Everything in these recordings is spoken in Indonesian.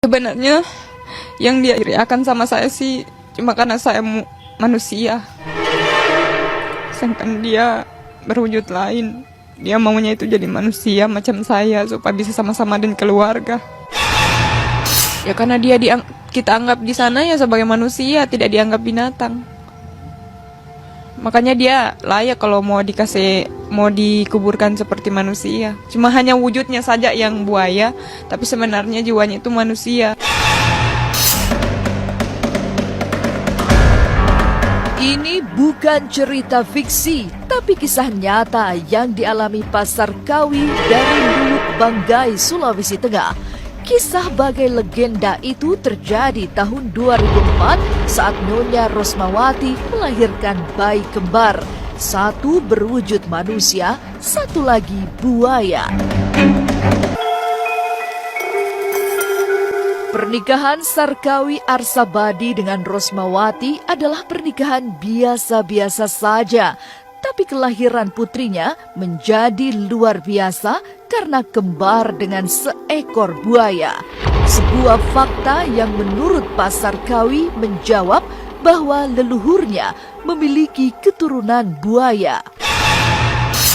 Sebenarnya yang dia iriakan sama saya sih cuma karena saya manusia. Sedangkan dia berwujud lain. Dia maunya itu jadi manusia macam saya supaya bisa sama-sama dan keluarga. Ya karena kita anggap di sana ya sebagai manusia, tidak dianggap binatang. Makanya dia layak kalau mau dikuburkan seperti manusia. Cuma hanya wujudnya saja yang buaya, tapi sebenarnya jiwanya itu manusia. Ini bukan cerita fiksi, tapi kisah nyata yang dialami Pasar Kawi dari Luwuk Banggai, Sulawesi Tengah. Kisah bagai legenda itu terjadi tahun 2004 saat Nyonya Rosmawati melahirkan bayi kembar. Satu berwujud manusia, satu lagi buaya. Pernikahan Sarkawi Arsabadi dengan Rosmawati adalah pernikahan biasa-biasa saja. Tapi kelahiran putrinya menjadi luar biasa karena kembar dengan seekor buaya. Sebuah fakta yang menurut Pak Sarkawi menjawab bahwa leluhurnya memiliki keturunan buaya.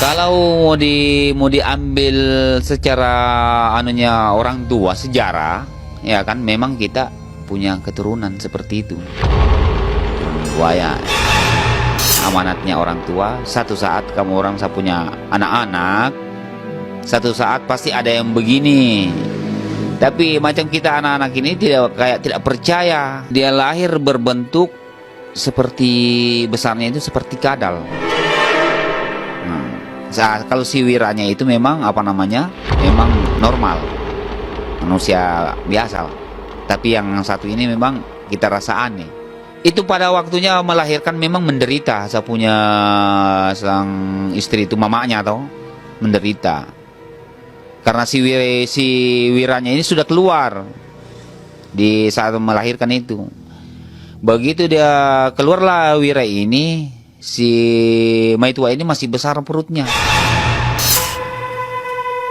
Kalau mau diambil secara orang tua sejarah, ya kan memang kita punya keturunan seperti itu. Buaya. Amanatnya orang tua, satu saat kamu orang saya punya anak-anak, satu saat pasti ada yang begini. Tapi macam kita anak-anak ini tidak percaya. Dia lahir berbentuk seperti besarnya itu seperti kadal. Kalau si Wiranya itu memang memang normal, manusia biasa. Tapi yang satu ini memang kita rasa aneh. Itu pada waktunya melahirkan memang menderita. Saya punya sang istri itu mamanya menderita. Karena si Wiranya ini sudah keluar di saat melahirkan itu. Begitu dia keluarlah Wira ini, si Maitua ini masih besar perutnya.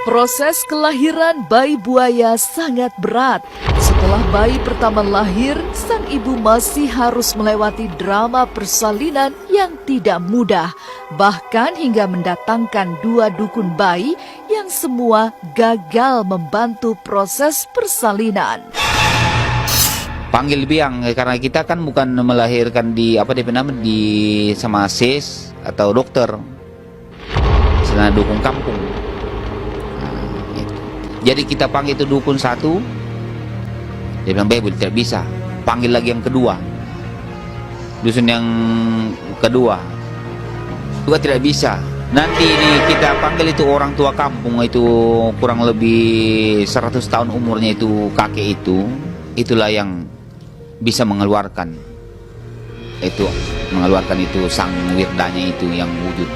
Proses kelahiran bayi buaya sangat berat. Setelah bayi pertama lahir, sang ibu masih harus melewati drama persalinan yang tidak mudah. Bahkan hingga mendatangkan 2 dukun bayi yang semua gagal membantu proses persalinan. Panggil biang, karena kita kan bukan melahirkan di sama sis atau dokter. Sana dukun kampung. Jadi kita panggil itu dukun satu, dia bilang bebel tidak bisa. Panggil lagi yang kedua, dusun yang kedua juga tidak bisa. Nanti ini kita panggil itu orang tua kampung itu kurang lebih 100 tahun umurnya itu kakek itu, itulah yang bisa mengeluarkan itu sang wirdanya itu yang wujud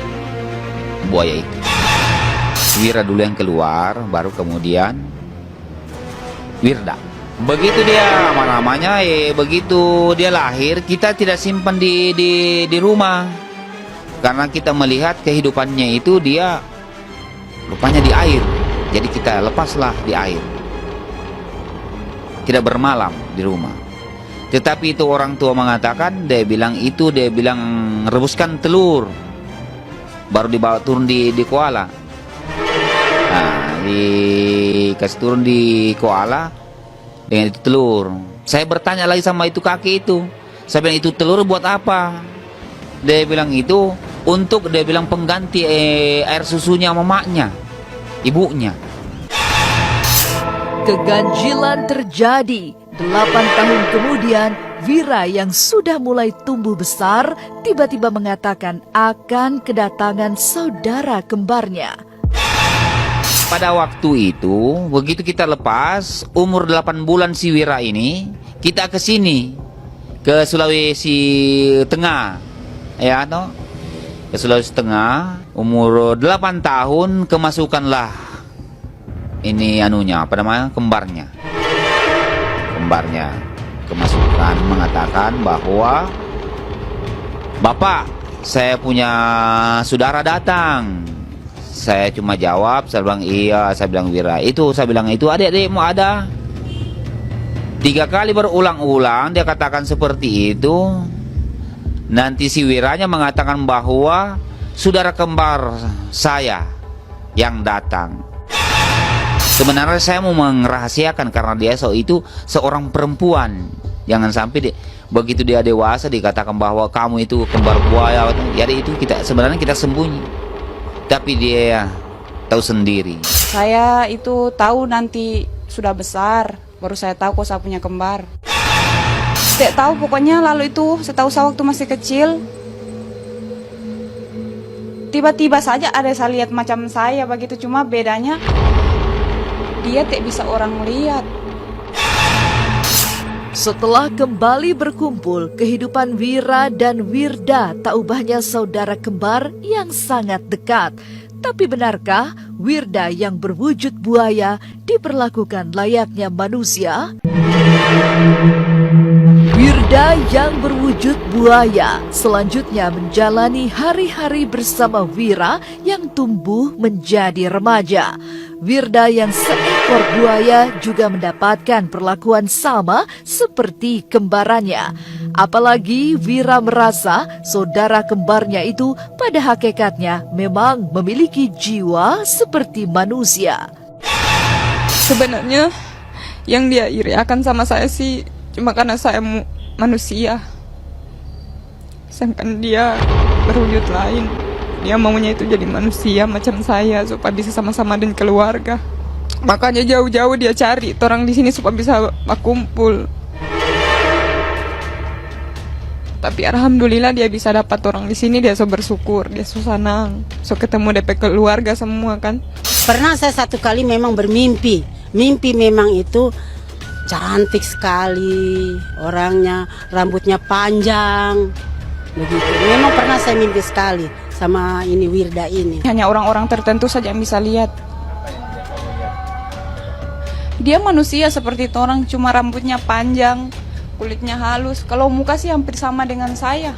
buaya itu. Wira dulu yang keluar, baru kemudian Wirda. Begitu dia begitu dia lahir, kita tidak simpan di rumah. Karena kita melihat kehidupannya itu dia rupanya di air. Jadi kita lepaslah di air. Tidak bermalam di rumah. Tetapi itu orang tua mengatakan, dia bilang rebuskan telur. Baru dibawa turun di koala. Nah, dikasih turun di koala dengan itu telur. Saya bertanya lagi sama itu kakek itu. Saya bilang, itu telur buat apa? Dia bilang itu untuk pengganti air susunya mamaknya, ibunya. Keganjilan terjadi. 8 tahun kemudian, Wira yang sudah mulai tumbuh besar tiba-tiba mengatakan akan kedatangan saudara kembarnya. Pada waktu itu, begitu kita lepas, umur 8 bulan si Wira ini, kita ke sini, ke Sulawesi Tengah, ke Sulawesi Tengah, umur 8 tahun, kemasukanlah ini kembarnya. Kembarnya kemasukan mengatakan bahwa, Bapak, saya punya saudara datang. Saya cuma jawab, saya bilang iya, saya bilang Wira. Saya bilang itu adik-adik mau ada. 3 kali berulang-ulang dia katakan seperti itu. Nanti si Wiranya mengatakan bahwa saudara kembar saya yang datang. Sebenarnya saya mau merahasiakan karena dia itu seorang perempuan. Jangan sampai begitu dia dewasa dikatakan bahwa kamu itu kembar buaya. Jadi itu sebenarnya kita sembunyi. Tapi dia tahu sendiri. Saya itu tahu nanti sudah besar, baru saya tahu kok saya punya kembar. Saya tahu pokoknya lalu itu, setahu saya waktu masih kecil. Tiba-tiba saja ada saya lihat macam saya begitu, cuma bedanya dia tak bisa orang lihat. Setelah kembali berkumpul, kehidupan Wira dan Wirda tak ubahnya saudara kembar yang sangat dekat. Tapi benarkah Wirda yang berwujud buaya diperlakukan layaknya manusia? Wirda yang berwujud buaya selanjutnya menjalani hari-hari bersama Wira yang tumbuh menjadi remaja. Wirda yang seekor buaya juga mendapatkan perlakuan sama seperti kembarannya. Apalagi Wira merasa saudara kembarnya itu pada hakikatnya memang memiliki jiwa seperti manusia. Sebenarnya yang dia iriakan sama saya sih cuma karena saya manusia. Sedangkan dia berwujud lain. Dia maunya itu jadi manusia macam saya supaya bisa sama-sama dan keluarga. Makanya jauh-jauh dia cari orang di sini supaya bisa berkumpul. Tapi alhamdulillah dia bisa dapat orang di sini, dia so bersyukur, dia so senang, so ketemu DP keluarga semua kan. Pernah saya satu kali memang bermimpi. Mimpi memang itu cantik sekali orangnya, rambutnya panjang. Begitu. Memang pernah saya mimpi sekali sama ini Wirda ini. Hanya orang-orang tertentu saja yang bisa lihat. Dia manusia seperti orang, cuma rambutnya panjang, kulitnya halus. Kalau muka sih hampir sama dengan saya.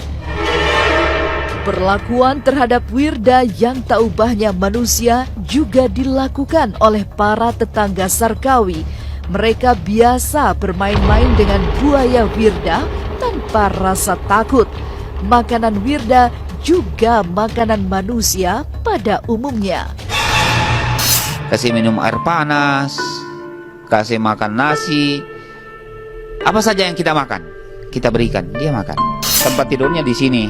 Perlakuan terhadap Wirda yang tak ubahnya manusia juga dilakukan oleh para tetangga Sarkawi. Mereka biasa bermain-main dengan buaya Wirda tanpa rasa takut. Makanan Wirda juga makanan manusia pada umumnya. Kasih minum air panas, kasih makan nasi, apa saja yang kita makan, kita berikan, dia makan. Tempat tidurnya di sini,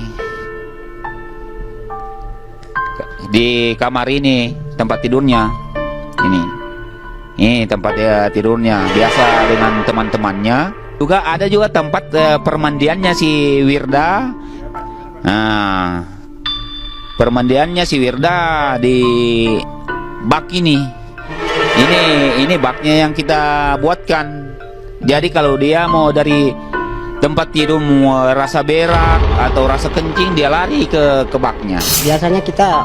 di kamar ini tempat tidurnya. Ini tempat tidurnya. Biasa dengan teman-temannya. Juga ada juga tempat permandiannya si Wirda. Nah, permandiannya si Wirda di bak ini. Ini baknya yang kita buatkan. Jadi kalau dia mau dari tempat tidur mau rasa berak atau rasa kencing, dia lari ke baknya. Biasanya kita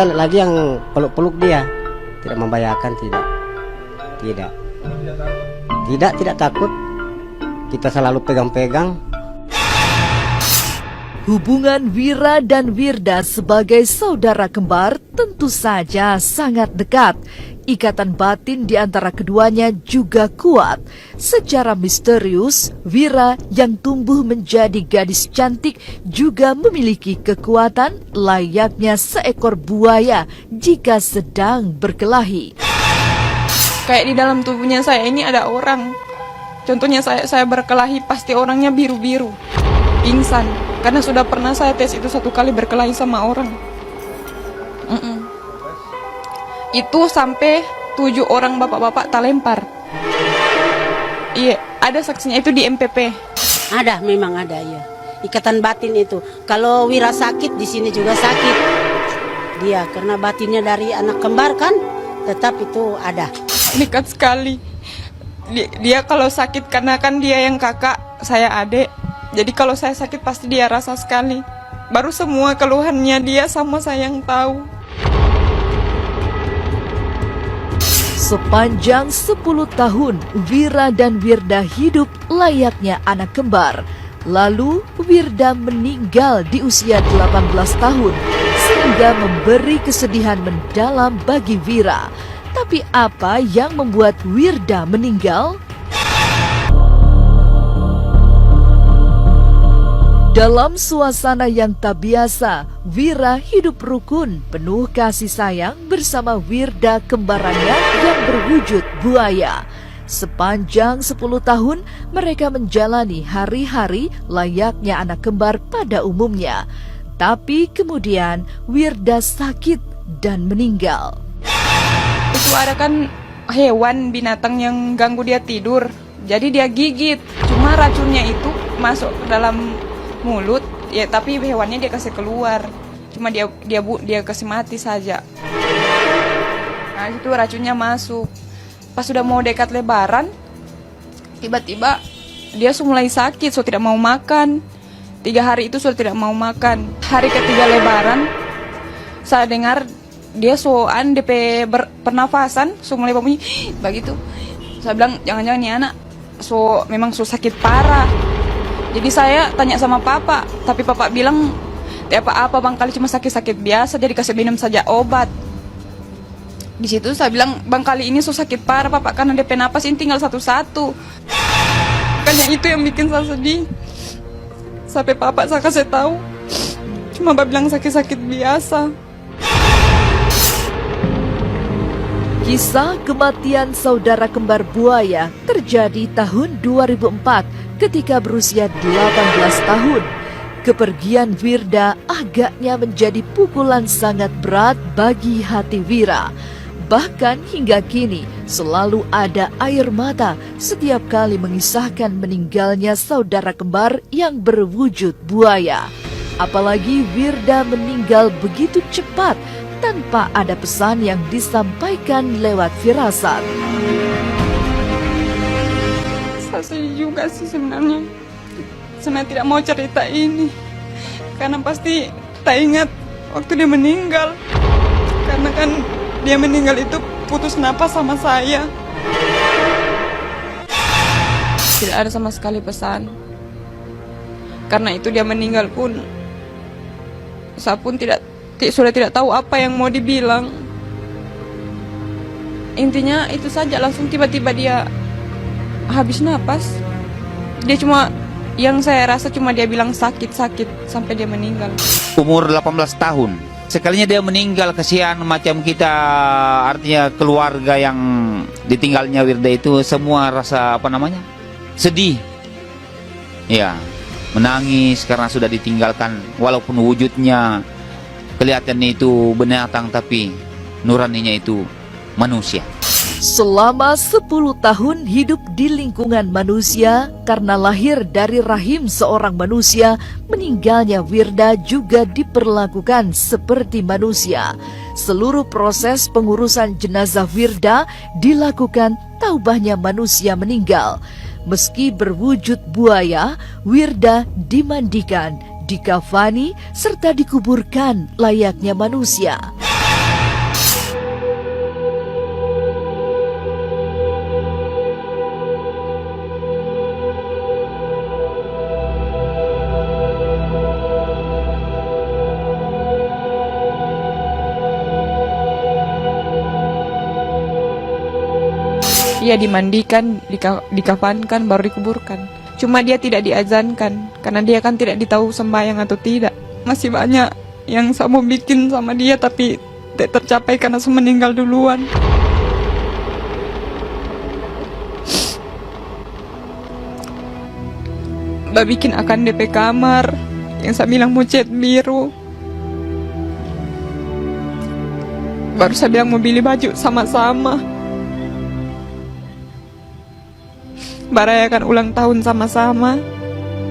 lagi yang peluk-peluk dia, tidak membahayakan, tidak takut. Kita selalu pegang-pegang. Hubungan Wira dan Wirda sebagai saudara kembar tentu saja sangat dekat. Ikatan batin di antara keduanya juga kuat. Secara misterius, Wira yang tumbuh menjadi gadis cantik juga memiliki kekuatan layaknya seekor buaya jika sedang berkelahi. Kayak di dalam tubuhnya saya ini ada orang. Contohnya saya berkelahi pasti orangnya biru-biru, pingsan. Karena sudah pernah saya tes itu 1 kali berkelahi sama orang. Itu sampai 7 orang bapak-bapak tak lempar. Iya, ada saksinya itu di MPP. Ada, memang ada ya. Ikatan batin itu. Kalau Wira sakit, di sini juga sakit. Dia karena batinnya dari anak kembar kan, tetap itu ada. Dekat sekali. Dia kalau sakit karena kan dia yang kakak, saya adik. Jadi kalau saya sakit pasti dia rasa sekali. Baru semua keluhannya dia sama saya yang tahu. Sepanjang 10 tahun, Wira dan Wirda hidup layaknya anak kembar. Lalu, Wirda meninggal di usia 18 tahun, sehingga memberi kesedihan mendalam bagi Wira. Tapi apa yang membuat Wirda meninggal? Dalam suasana yang tak biasa, Wira hidup rukun, penuh kasih sayang bersama Wirda kembarannya yang berwujud buaya. Sepanjang 10 tahun, mereka menjalani hari-hari layaknya anak kembar pada umumnya. Tapi kemudian Wirda sakit dan meninggal. Itu ada kan hewan binatang yang ganggu dia tidur. Jadi dia gigit. Cuma racunnya itu masuk ke dalam mulut. Ya tapi hewannya dia kasih keluar. Cuma dia kasih mati saja. Nah itu racunnya masuk. Pas sudah mau dekat lebaran, tiba-tiba dia mulai sakit, so tidak mau makan. 3 hari itu sudah tidak mau makan. Hari ketiga lebaran, saya dengar dia soan DP pernafasan, so mulai berbunyi begitu. Saya bilang jangan-jangan nih anak memang sakit parah. Jadi saya tanya sama papa, tapi papa bilang tidak apa-apa bang, kali cuma sakit-sakit biasa, jadi kasih minum saja obat. Di situ saya bilang bang kali ini sakit parah papa, karena DP napas ini tinggal satu-satu. Makanya itu yang bikin saya sedih. Sampai papa saya kasih tahu, cuma bapak bilang sakit-sakit biasa. Kisah kematian saudara kembar buaya terjadi tahun 2004 ketika berusia 18 tahun. Kepergian Wirda agaknya menjadi pukulan sangat berat bagi hati Wira. Bahkan hingga kini selalu ada air mata setiap kali mengisahkan meninggalnya saudara kembar yang berwujud buaya. Apalagi Wirda meninggal begitu cepat tanpa ada pesan yang disampaikan lewat firasat. Saya sedih juga sih sebenarnya. Saya tidak mau cerita ini, karena pasti tak ingat waktu dia meninggal. Karena kan dia meninggal itu putus napas sama saya. Tidak ada sama sekali pesan. Karena itu dia meninggal pun, saya pun sudah tidak tahu apa yang mau dibilang. Intinya itu saja, langsung tiba-tiba dia habis napas. Dia yang saya rasa cuma dia bilang sakit-sakit sampai dia meninggal. Umur 18 tahun. Sekalinya dia meninggal, kasihan macam kita, artinya keluarga yang ditinggalnya Wirda itu semua rasa sedih. Ya, menangis karena sudah ditinggalkan, walaupun wujudnya kelihatannya itu binatang tapi nuraninya itu manusia. Selama 10 tahun hidup di lingkungan manusia, karena lahir dari rahim seorang manusia, meninggalnya Wirda juga diperlakukan seperti manusia. Seluruh proses pengurusan jenazah Wirda dilakukan taubahnya manusia meninggal. Meski berwujud buaya, Wirda dimandikan, dikafani, serta dikuburkan layaknya manusia. Ia dimandikan, dikafankan, baru dikuburkan. Cuma dia tidak diazankan, karena dia kan tidak ditahu sembahyang atau tidak. Masih banyak yang saya mau bikin sama dia, tapi tidak tercapai karena saya meninggal duluan. Mbak bikin akan DP kamar, yang saya bilang mau cat biru. Baru saya bilang mau beli baju sama-sama. Merayakan ulang tahun sama-sama.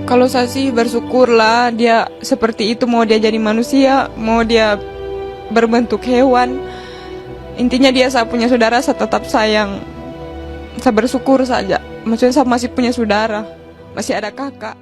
Kalau saya sih bersyukurlah dia seperti itu, mau dia jadi manusia, mau dia berbentuk hewan. Intinya dia saya punya saudara, saya tetap sayang. Saya bersyukur saja. Maksudnya saya masih punya saudara, masih ada kakak.